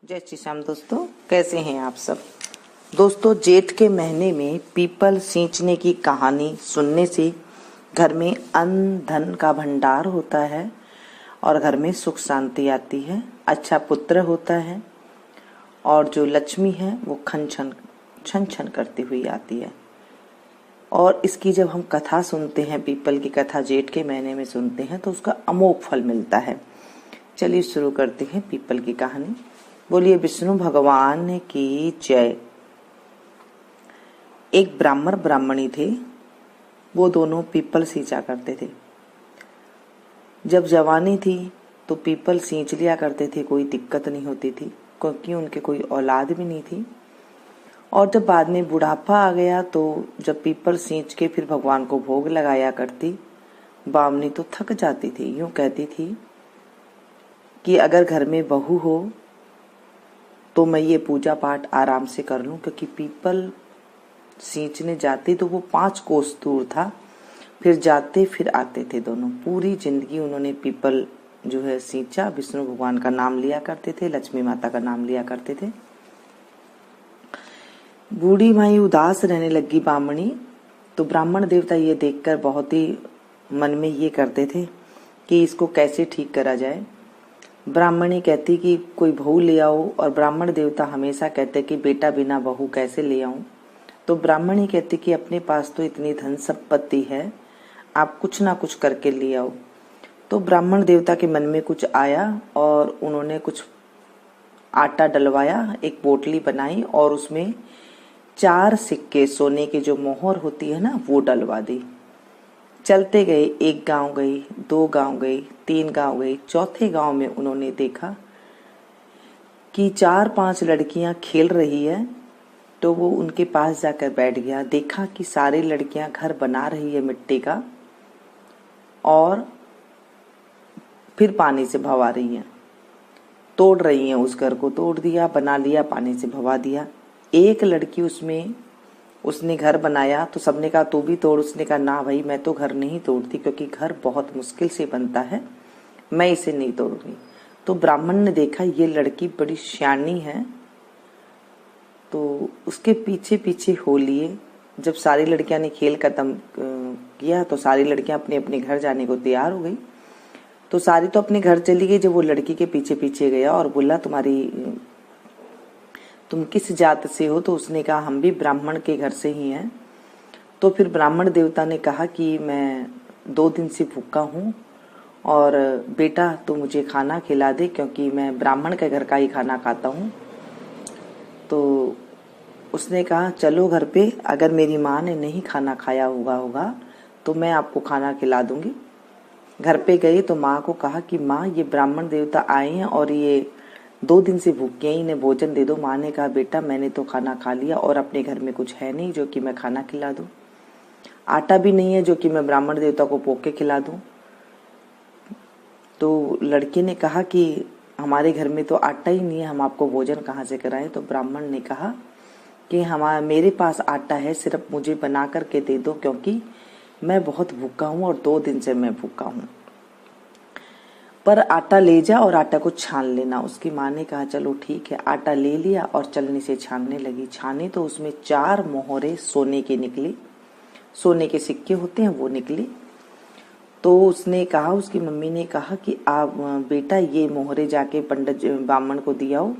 जय श्री श्याम दोस्तों, कैसे हैं आप सब। दोस्तों, जेठ के महीने में पीपल सींचने की कहानी सुनने से घर में अन्न धन का भंडार होता है और घर में सुख शांति आती है, अच्छा पुत्र होता है और जो लक्ष्मी है वो छन छन करती हुई आती है। और इसकी जब हम कथा सुनते हैं, पीपल की कथा जेठ के महीने में सुनते हैं तो उसका अमोघ फल मिलता है। चलिए शुरू करते हैं पीपल की कहानी। बोलिए विष्णु भगवान की जय। एक ब्राह्मण ब्राह्मणी थे, वो दोनों पीपल सींचा करते थे। जब जवानी थी तो पीपल सींच लिया करते थे, कोई दिक्कत नहीं होती थी क्योंकि उनके कोई औलाद भी नहीं थी। और जब बाद में बुढ़ापा आ गया तो जब पीपल सींच के फिर भगवान को भोग लगाया करती, बामनी तो थक जाती थी। यूं कहती थी कि अगर घर में बहू हो तो मैं ये पूजा पाठ आराम से कर लूं, क्योंकि पीपल सींचने जाते तो वो 5 कोस दूर था, फिर जाते फिर आते थे दोनों। पूरी जिंदगी उन्होंने पीपल जो है सींचा। विष्णु भगवान का नाम लिया करते थे, लक्ष्मी माता का नाम लिया करते थे। बूढ़ी माई उदास रहने लगी बामणी, तो ब्राह्मण देवता ये देखकर बहुत ही मन में ये करते थे कि इसको कैसे ठीक करा जाए। ब्राह्मणी कहती कि कोई बहू ले आओ, और ब्राह्मण देवता हमेशा कहते कि बेटा बिना बहू कैसे ले आऊं। तो ब्राह्मणी कहती कि अपने पास तो इतनी धन संपत्ति है, आप कुछ ना कुछ करके ले आओ। तो ब्राह्मण देवता के मन में कुछ आया और उन्होंने कुछ आटा डलवाया, एक पोटली बनाई और उसमें 4 सिक्के, सोने की जो मोहर होती है ना, वो डलवा दी। चलते गए, 1 गांव गई, 2 गांव गई, 3 गांव गई। चौथे गांव में उन्होंने देखा कि 4-5 लड़कियां खेल रही है, तो वो उनके पास जाकर बैठ गया। देखा कि सारी लड़कियां घर बना रही है मिट्टी का और फिर पानी से भवा रही हैं, तोड़ रही हैं। उस घर को तोड़ दिया, बना लिया, पानी से भवा दिया। एक लड़की उसने घर बनाया तो सबने कहा तू भी तोड़। उसने कहा ना भाई, मैं तो घर नहीं तोड़ती, क्योंकि घर बहुत मुश्किल से बनता है, मैं इसे नहीं तोड़ूंगी। तो ब्राह्मण ने देखा ये लड़की बड़ी सियानी है, तो उसके पीछे पीछे हो लिए। जब सारी लड़कियां ने खेल खत्म किया तो सारी लड़कियां अपने अपने घर जाने को तैयार हो गई। तो सारी तो अपने घर चली गई। जब वो लड़की के पीछे पीछे गया और बोला तुम किस जात से हो, तो उसने कहा हम भी ब्राह्मण के घर से ही हैं। तो फिर ब्राह्मण देवता ने कहा कि मैं 2 दिन से भूखा हूँ और बेटा तू मुझे खाना खिला दे, क्योंकि मैं ब्राह्मण के घर का ही खाना खाता हूँ। तो उसने कहा चलो घर पे, अगर मेरी माँ ने नहीं खाना खाया होगा तो मैं आपको खाना खिला दूंगी। घर पे गई तो माँ को कहा कि माँ ये ब्राह्मण देवता आए हैं और ये 2 दिन से भूखे हैं, इन्हें भोजन दे दो। माँ ने कहा बेटा मैंने तो खाना खा लिया और अपने घर में कुछ है नहीं जो कि मैं खाना खिला दूं, आटा भी नहीं है जो कि मैं ब्राह्मण देवता को पोक के खिला दूं। तो लड़की ने कहा कि हमारे घर में तो आटा ही नहीं है, हम आपको भोजन कहाँ से कराएं। तो ब्राह्मण ने कहा कि मेरे पास आटा है, सिर्फ मुझे बना करके दे दो, क्योंकि मैं बहुत भूखा हूँ और 2 दिन से मैं भूखा हूँ। पर आटा ले जा और आटा को छान लेना। उसकी माँ ने कहा चलो ठीक है। आटा ले लिया और चलनी से छानने लगी। छाने तो उसमें 4 मोहरे सोने की निकली, सोने के सिक्के होते हैं वो निकली। तो उसने कहा, उसकी मम्मी ने कहा कि आप बेटा ये मोहरे जाके पंडित ब्राह्मण को दिया हो।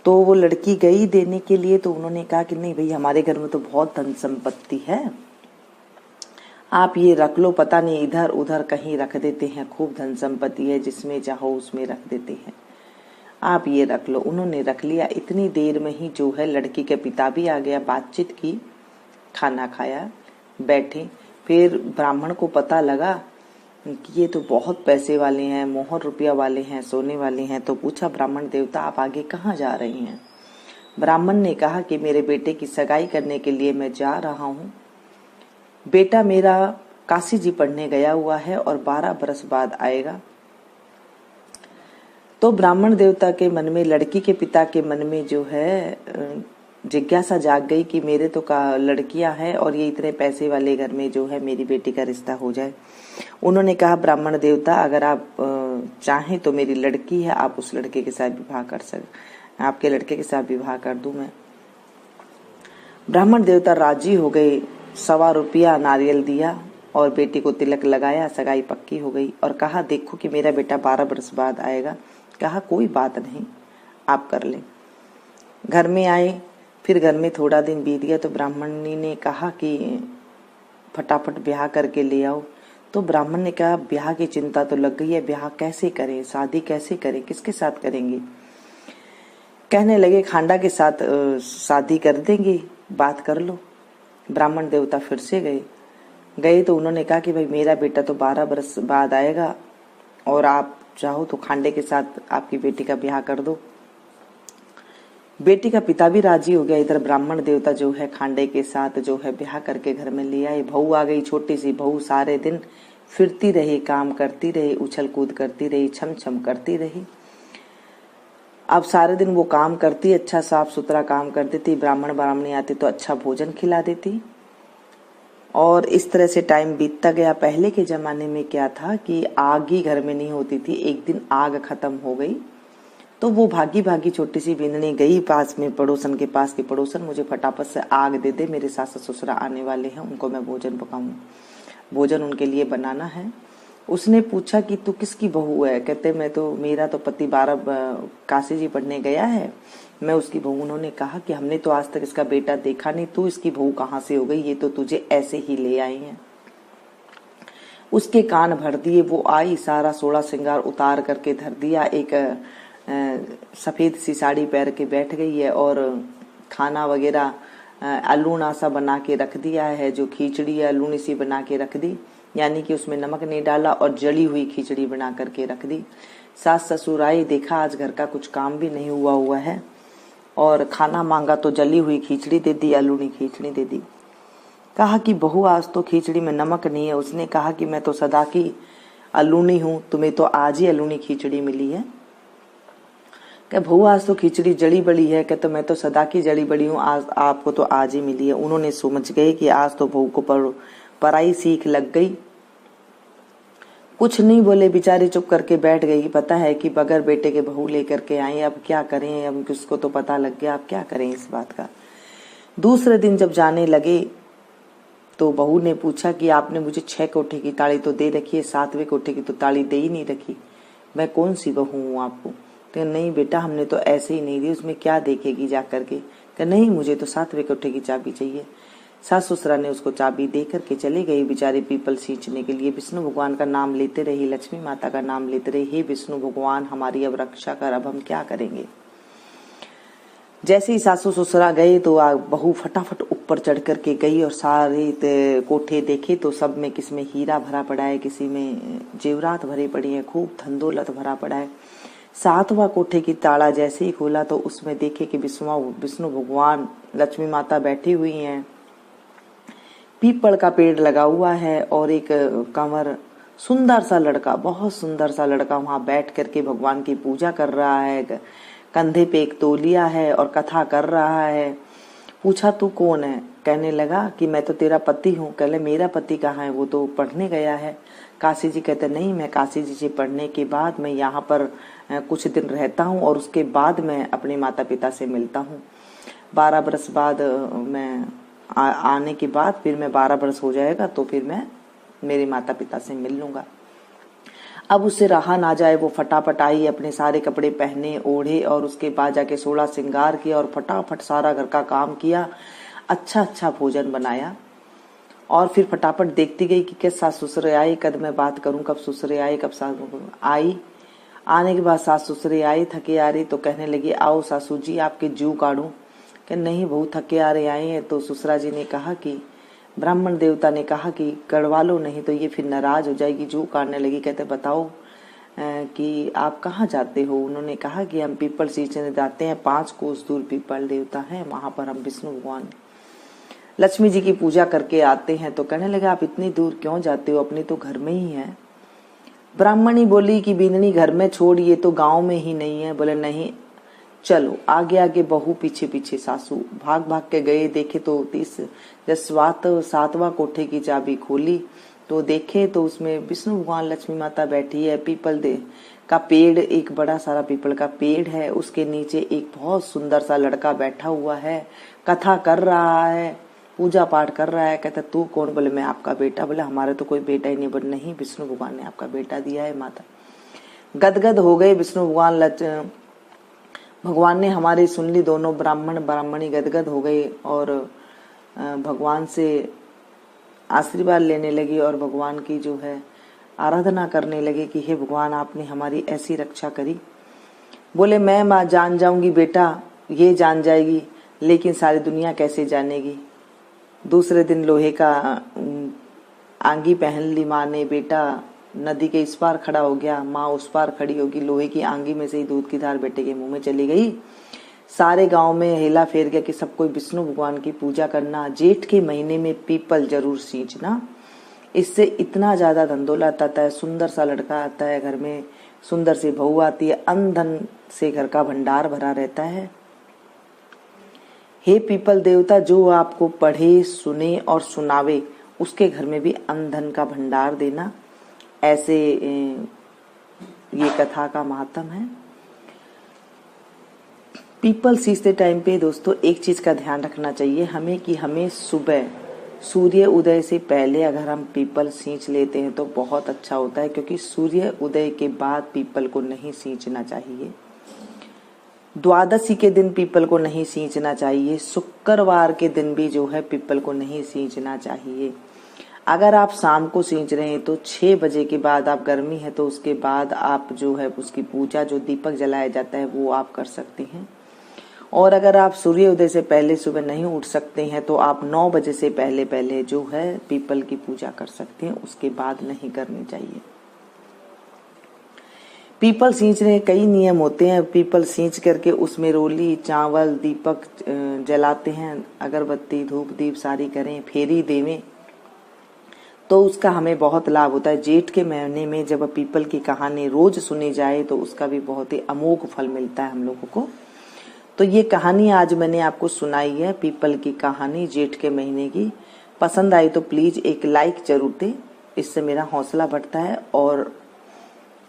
तो वो लड़की गई देने के लिए, तो उन्होंने कहा कि नहीं भाई, हमारे घर में तो बहुत धन संपत्ति है, आप ये रख लो। पता नहीं इधर उधर कहीं रख देते हैं, खूब धन संपत्ति है, जिसमें चाहो उसमें रख देते हैं, आप ये रख लो। उन्होंने रख लिया। इतनी देर में ही जो है लड़की के पिता भी आ गया, बातचीत की, खाना खाया, बैठे। फिर ब्राह्मण को पता लगा कि ये तो बहुत पैसे वाले हैं, मोहर रुपया वाले हैं, सोने वाले हैं। तो पूछा ब्राह्मण देवता आप आगे कहाँ जा रही हैं। ब्राह्मण ने कहा कि मेरे बेटे की सगाई करने के लिए मैं जा रहा हूँ। बेटा मेरा काशी जी पढ़ने गया हुआ है और 12 बरस बाद आएगा। तो ब्राह्मण देवता के मन में, लड़की के पिता के मन में जो है जिज्ञासा जाग गई कि मेरे तो लड़कियां हैं और ये इतने पैसे वाले घर में जो है मेरी बेटी का रिश्ता हो जाए। उन्होंने कहा ब्राह्मण देवता अगर आप चाहें तो मेरी लड़की है, आप उस लड़के के साथ विवाह आपके लड़के के साथ विवाह कर दूं मैं। ब्राह्मण देवता राजी हो गए, 1.25 रुपया नारियल दिया और बेटी को तिलक लगाया, सगाई पक्की हो गई। और कहा देखो कि मेरा बेटा 12 वर्ष बाद आएगा। कहा कोई बात नहीं, आप कर लें। घर में आए, फिर घर में थोड़ा दिन बीत गया तो ब्राह्मणी ने कहा कि फटाफट ब्याह करके ले आओ। तो ब्राह्मण ने कहा ब्याह की चिंता तो लग गई है, ब्याह कैसे करें, शादी कैसे करें, किसके साथ करेंगे। कहने लगे खांडा के साथ शादी कर देंगे, बात कर लो। ब्राह्मण देवता फिर से गए तो उन्होंने कहा कि भाई मेरा बेटा तो 12 वर्ष बाद आएगा और आप चाहो तो खांडे के साथ आपकी बेटी का ब्याह कर दो। बेटी का पिता भी राजी हो गया। इधर ब्राह्मण देवता जो है खांडे के साथ जो है ब्याह करके घर में ले आए। बहू आ गई, छोटी सी बहू, सारे दिन फिरती रही, काम करती रही, उछल कूद करती रही, छम छम करती रही। अब सारे दिन वो काम करती, अच्छा साफ सुथरा काम कर देती, ब्राह्मण ब्राह्मणी आती तो अच्छा भोजन खिला देती और इस तरह से टाइम बीतता गया। पहले के जमाने में क्या था कि आग ही घर में नहीं होती थी। एक दिन आग खत्म हो गई तो वो भागी भागी छोटी सी बिंदनी गई पास में पड़ोसन के पास कि पड़ोसन मुझे फटाफट से आग दे दे, मेरे सास ससुरा आने वाले हैं, उनको मैं भोजन पकाऊं, भोजन उनके लिए बनाना है। उसने पूछा कि तू किसकी बहू है। कहते मैं तो, मेरा तो पति 12 काशी जी पढ़ने गया है, मैं उसकी बहू। उन्होंने कहा कि हमने तो आज तक इसका बेटा देखा नहीं, तू इसकी बहू कहाँ से हो गई, ये तो तुझे ऐसे ही ले आई हैं। उसके कान भर दिए। वो आई, सारा सोलह श्रृंगार उतार करके धर दिया, एक सफेद सी साड़ी पहन के बैठ गई है और खाना वगैरह अलूना सा बना के रख दिया है। जो खिचड़ी है अलूनी सी बना के रख दी, यानी कि उसमें नमक नहीं डाला और जली हुई खिचड़ी बना करके रख दी। सास ससुर आए, देखा आज घर का कुछ काम भी नहीं हुआ है और खाना मांगा तो जली हुई खिचड़ी दे दी, अलूनी खिचड़ी दे दी। कहा कि बहू आज तो खिचड़ी में नमक नहीं है। उसने कहा कि मैं तो सदा की अलूनी हूँ, तुम्हें तो आज ही अलूनी खिचड़ी मिली है। क्या बहू आज तो खिचड़ी जड़ी बड़ी है। कहते मैं तो सदा की जड़ी बड़ी हूँ, आज आपको तो आज ही मिली है। उन्होंने समझ गए कि आज तो बहू को पराई सीख लग गई। कुछ नहीं बोले, बेचारी चुप करके बैठ गई। पता है कि बगैर बेटे के बहू लेकर के आई, अब क्या करें, अब किसको तो पता लग गया, अब क्या करें इस बात का। दूसरे दिन जब जाने लगे तो बहू ने पूछा कि आपने मुझे 6 कोठे की ताड़ी तो दे रखी है, 7वें कोठे की तो ताड़ी दे ही नहीं रखी, मैं कौन सी बहू हूँ आपको। तो नहीं बेटा हमने तो ऐसे ही नहीं दी, उसमें क्या देखेगी जा करके। तो नहीं मुझे तो 7वें कोठे की चाबी चाहिए। सास ससुरा ने उसको चाबी दे करके चले गई। बेचारे पीपल सींचने के लिए विष्णु भगवान का नाम लेते रही, लक्ष्मी माता का नाम लेते रही, हे विष्णु भगवान हमारी अब रक्षा कर, अब हम क्या करेंगे। जैसे ही सासू ससुरा गए तो बहू फटाफट ऊपर चढ़ करके गई और सारे कोठे देखे तो सब में किसी में हीरा भरा पड़ा है, किसी में जेवरात भरे पड़ी है, खूब धन-दौलत भरा पड़ा है। 7वां कोठे की ताला जैसे ही खोला तो उसमें देखे कि विष्णु भगवान लक्ष्मी माता बैठी हुई हैं, पीपल का पेड़ लगा हुआ है और एक कंवर सुंदर सा लड़का, बहुत सुंदर सा लड़का वहां बैठ करके भगवान की पूजा कर रहा है। कंधे पे एक तौलिया है और कथा कर रहा है। पूछा तू कौन है। कहने लगा कि मैं तो तेरा पति हूँ। कहले मेरा पति कहाँ है, वो तो पढ़ने गया है काशी जी। कहते नहीं, मैं काशी जी से पढ़ने के बाद मैं यहाँ पर कुछ दिन रहता हूँ और उसके बाद मैं अपने माता पिता से मिलता हूँ। 12 बरस बाद मैं आने के बाद फिर मैं 12 बरस हो जाएगा तो फिर मैं मेरे माता पिता से मिल लूंगा। अब उससे रहा ना जाए, वो फटाफट आई, अपने सारे कपड़े पहने ओढ़े और उसके बाद जाके 16 श्रृंगार किया और फटाफट सारा घर का काम किया, अच्छा अच्छा भोजन बनाया और फिर फटाफट देखती गई कि कैसे सास ससुरे आए, कद मैं बात करूं, कब ससुरे आए, कब सास आई। आने के बाद सास ससुरे आई, थके आ रही तो कहने लगी आओ सासू जी आपके जू काटूं। कि नहीं बहू थके आ रहे आए हैं। तो ससुरा जी ने कहा कि ब्राह्मण देवता ने कहा कि कड़वा लो नहीं तो ये फिर नाराज हो जाएगी, जू काटने लगी। कहते बताओ कि आप कहाँ जाते हो। उन्होंने कहा कि हम पीपल सींचने जाते हैं, 5 कोस दूर पीपल देवता है, वहां पर हम विष्णु भगवान लक्ष्मी जी की पूजा करके आते हैं। तो कहने लगे आप इतनी दूर क्यों जाते हो, अपने तो घर में ही है। ब्राह्मणी बोली कि बिंदनी घर में छोड़, ये तो गांव में ही नहीं है। बोले नहीं चलो, आगे आगे बहू पीछे पीछे सासू भाग भाग के गए। देखे तो 7वां कोठे की चाबी खोली तो देखे तो उसमें विष्णु भगवान, लक्ष्मी माता बैठी है। पीपल का पेड़, एक बड़ा सारा पीपल का पेड़ है, उसके नीचे एक बहुत सुंदर सा लड़का बैठा हुआ है, कथा कर रहा है, पूजा पाठ कर रहा है। कहता तू कौन? बोले मैं आपका बेटा। बोले हमारे तो कोई बेटा ही नहीं। बोले नहीं, विष्णु भगवान ने आपका बेटा दिया है माता। गदगद हो गए विष्णु भगवान ने हमारी सुन ली। दोनों ब्राह्मण ब्राह्मणी गदगद हो गए और भगवान से आशीर्वाद लेने लगी और भगवान की जो है आराधना करने लगे कि हे भगवान, आपने हमारी ऐसी रक्षा करी। बोले मैं माँ जान जाऊंगी बेटा, ये जान जाएगी, लेकिन सारी दुनिया कैसे जानेगी। दूसरे दिन लोहे का आंगी पहन ली माँ ने। बेटा नदी के इस पार खड़ा हो गया, माँ उस पार खड़ी होगी। लोहे की आंगी में से ही दूध की धार बेटे के मुंह में चली गई। सारे गांव में हेला फेर गया कि सब कोई विष्णु भगवान की पूजा करना, जेठ के महीने में पीपल जरूर सींचना, इससे इतना ज्यादा धन दौलत आता है, सुंदर सा लड़का आता है घर में, सुंदर सी बहू आती है, अन्न धन से घर का भंडार भरा रहता है। हे पीपल देवता, जो आपको पढ़े, सुने और सुनावे, उसके घर में भी अन्न धन का भंडार देना। ऐसे ये कथा का महात्म है। पीपल सींचते टाइम पे दोस्तों एक चीज का ध्यान रखना चाहिए हमें कि हमें सुबह सूर्य उदय से पहले अगर हम पीपल सींच लेते हैं तो बहुत अच्छा होता है, क्योंकि सूर्य उदय के बाद पीपल को नहीं सींचना चाहिए। द्वादशी के दिन पीपल को नहीं सींचना चाहिए। शुक्रवार के दिन भी जो है पीपल को नहीं सींचना चाहिए। अगर आप शाम को सींच रहे हैं तो 6 बजे के बाद, आप गर्मी है तो उसके बाद आप जो है उसकी पूजा, जो दीपक जलाया जाता है वो आप कर सकते हैं। और अगर आप सूर्य उदय से पहले सुबह नहीं उठ सकते हैं तो आप 9 बजे से पहले जो है पीपल की पूजा कर सकते हैं, उसके बाद नहीं करनी चाहिए। पीपल सींचने के कई नियम होते हैं। पीपल सींच करके उसमें रोली, चावल, दीपक जलाते हैं, अगरबत्ती, धूप दीप सारी करें, फेरी देवें, तो उसका हमें बहुत लाभ होता है। जेठ के महीने में जब पीपल की कहानी रोज सुनी जाए तो उसका भी बहुत ही अमोघ फल मिलता है हम लोगों को। तो ये कहानी आज मैंने आपको सुनाई है, पीपल की कहानी जेठ के महीने की। पसंद आई तो प्लीज एक लाइक जरूर दें, इससे मेरा हौसला बढ़ता है, और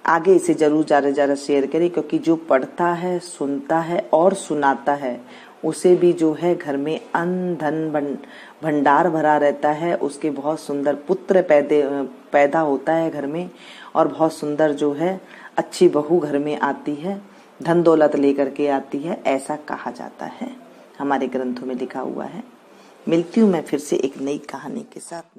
आगे इसे जरूर ज्यादा शेयर करें, क्योंकि जो पढ़ता है, सुनता है और सुनाता है उसे भी जो है घर में अन्न धन भंडार भरा रहता है। उसके बहुत सुंदर पुत्र पैदा होता है घर में, और बहुत सुंदर जो है अच्छी बहू घर में आती है, धन दौलत लेकर के आती है, ऐसा कहा जाता है, हमारे ग्रंथों में लिखा हुआ है। मिलती हूँ मैं फिर से एक नई कहानी के साथ।